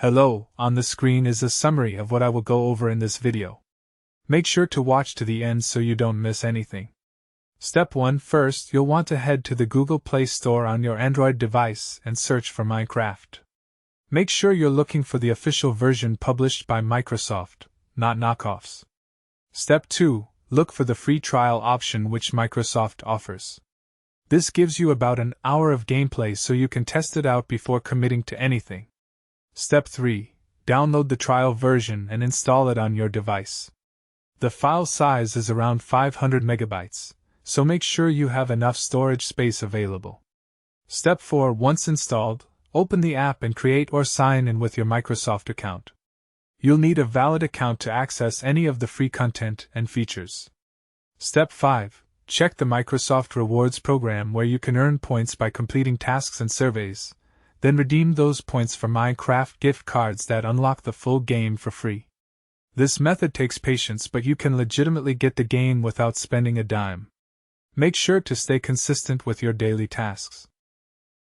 Hello, on the screen is a summary of what I will go over in this video. Make sure to watch to the end so you don't miss anything. Step 1. First, you'll want to head to the Google Play Store on your Android device and search for Minecraft. Make sure you're looking for the official version published by Microsoft, not knockoffs. Step 2. Look for the free trial option which Microsoft offers. This gives you about an hour of gameplay so you can test it out before committing to anything. Step 3. Download the trial version and install it on your device. The file size is around 500 megabytes, so make sure you have enough storage space available. Step 4. Once installed, open the app and create or sign in with your Microsoft account. You'll need a valid account to access any of the free content and features. Step 5. Check the Microsoft Rewards program where you can earn points by completing tasks and surveys, then redeem those points for Minecraft gift cards that unlock the full game for free. This method takes patience, but you can legitimately get the game without spending a dime. Make sure to stay consistent with your daily tasks.